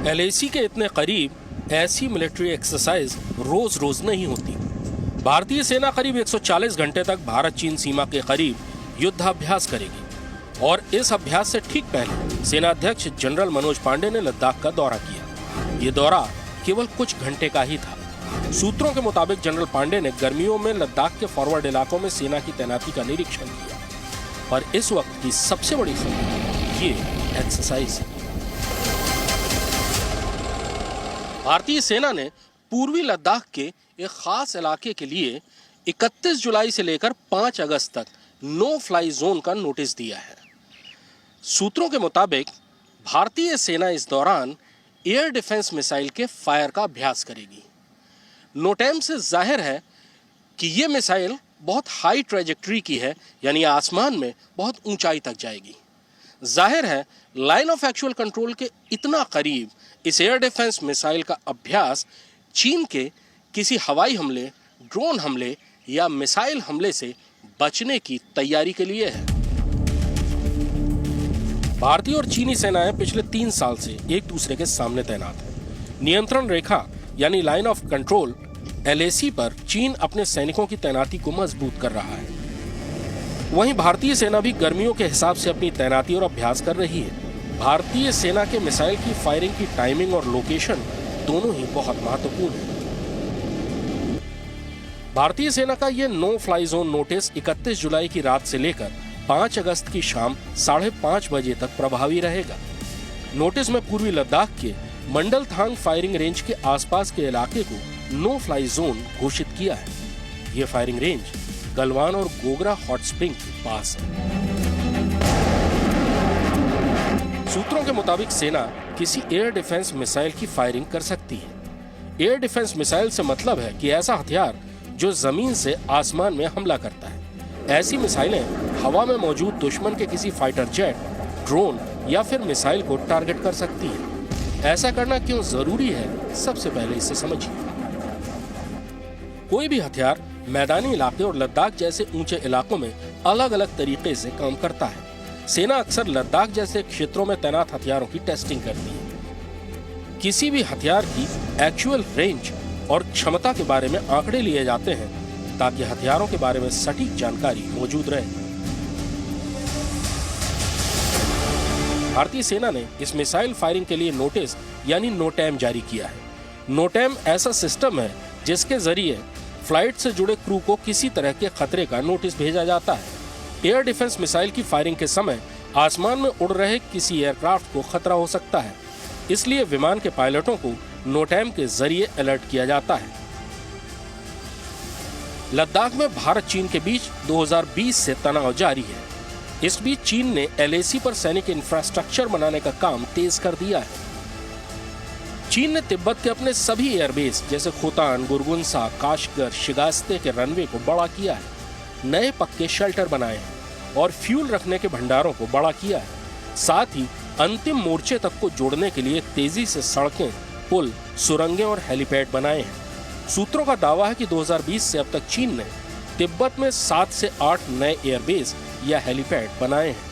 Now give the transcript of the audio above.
LAC के इतने करीब ऐसी मिलिट्री एक्सरसाइज रोज रोज नहीं होती। भारतीय सेना करीब 140 घंटे तक भारत चीन सीमा के करीब युद्धाभ्यास करेगी और इस अभ्यास से ठीक पहले सेनाध्यक्ष जनरल मनोज पांडे ने लद्दाख का दौरा किया। ये दौरा केवल कुछ घंटे का ही था। सूत्रों के मुताबिक जनरल पांडे ने गर्मियों में लद्दाख के फॉरवर्ड इलाकों में सेना की तैनाती का निरीक्षण किया और इस वक्त की सबसे बड़ी खबर ये एक्सरसाइज है। भारतीय सेना ने पूर्वी लद्दाख के एक खास इलाके के लिए 31 जुलाई से लेकर 5 अगस्त तक नो फ्लाई जोन का नोटिस दिया है। सूत्रों के मुताबिक भारतीय सेना इस दौरान एयर डिफेंस मिसाइल के फायर का अभ्यास करेगी। नोटैम से जाहिर है कि यह मिसाइल बहुत हाई ट्रेजेक्ट्री की है, यानी आसमान में बहुत ऊंचाई तक जाएगी। जाहिर है लाइन ऑफ एक्चुअल कंट्रोल के इतना करीब इस एयर डिफेंस मिसाइल का अभ्यास चीन के किसी हवाई हमले, ड्रोन हमले या मिसाइल हमले से बचने की तैयारी के लिए है। भारतीय और चीनी सेनाएं पिछले 3 साल से एक दूसरे के सामने तैनात हैं। नियंत्रण रेखा यानी लाइन ऑफ कंट्रोल एलएसी पर चीन अपने सैनिकों की तैनाती को मजबूत कर रहा है। वहीं भारतीय सेना भी गर्मियों के हिसाब से अपनी तैनाती और अभ्यास कर रही है। भारतीय सेना के मिसाइल की फायरिंग की टाइमिंग और लोकेशन दोनों ही बहुत महत्वपूर्ण है। भारतीय सेना का यह नो फ्लाई जोन नोटिस 31 जुलाई की रात से लेकर 5 अगस्त की शाम 5:30 बजे तक प्रभावी रहेगा। नोटिस में पूर्वी लद्दाख के मंडलथांग फायरिंग रेंज के आसपास के इलाके को नो फ्लाई जोन घोषित किया है। यह फायरिंग रेंज गलवान और गोगरा हॉट स्प्रिंग के पास है। सूत्रों के मुताबिक सेना किसी एयर डिफेंस मिसाइल की फायरिंग कर सकती है। एयर डिफेंस मिसाइल से मतलब है कि ऐसा हथियार जो जमीन से आसमान में हमला करता है। ऐसी मिसाइलें हवा में मौजूद दुश्मन के किसी फाइटर जेट, ड्रोन या फिर मिसाइल को टारगेट कर सकती है। ऐसा करना क्यों जरूरी है, सबसे पहले इसे समझिए। कोई भी हथियार मैदानी इलाके और लद्दाख जैसे ऊंचे इलाकों में अलग अलग तरीके से काम करता है। सेना अक्सर लद्दाख जैसे क्षेत्रों में तैनात हथियारों की टेस्टिंग करती है। किसी भी हथियार की एक्चुअल रेंज और क्षमता के बारे में आंकड़े लिए जाते हैं ताकि हथियारों के बारे में सटीक जानकारी मौजूद रहे। भारतीय सेना ने इस मिसाइल फायरिंग के लिए नोटिस यानी नोटैम जारी किया है। नोटैम ऐसा सिस्टम है जिसके जरिए फ्लाइट से जुड़े क्रू को किसी तरह के खतरे का नोटिस भेजा जाता है। एयर डिफेंस मिसाइल की फायरिंग के समय आसमान में उड़ रहे किसी एयरक्राफ्ट को खतरा हो सकता है, इसलिए विमान के पायलटों को नोटैम के जरिए अलर्ट किया जाता है। लद्दाख में भारत चीन के बीच 2020 से तनाव जारी है। इस बीच चीन ने एलएसी पर सैनिक इंफ्रास्ट्रक्चर बनाने का काम तेज कर दिया है। चीन ने तिब्बत के अपने सभी एयरबेस जैसे खोतान, गुरगुनसा, काशगर, शिगास्ते के रनवे को बड़ा किया है, नए पक्के शेल्टर बनाए हैं और फ्यूल रखने के भंडारों को बड़ा किया है। साथ ही अंतिम मोर्चे तक को जोड़ने के लिए तेजी से सड़कें, पुल, सुरंगें और हेलीपैड बनाए हैं। सूत्रों का दावा है कि 2020 से अब तक चीन ने तिब्बत में 7 से 8 नए एयरबेस या हेलीपैड बनाए हैं।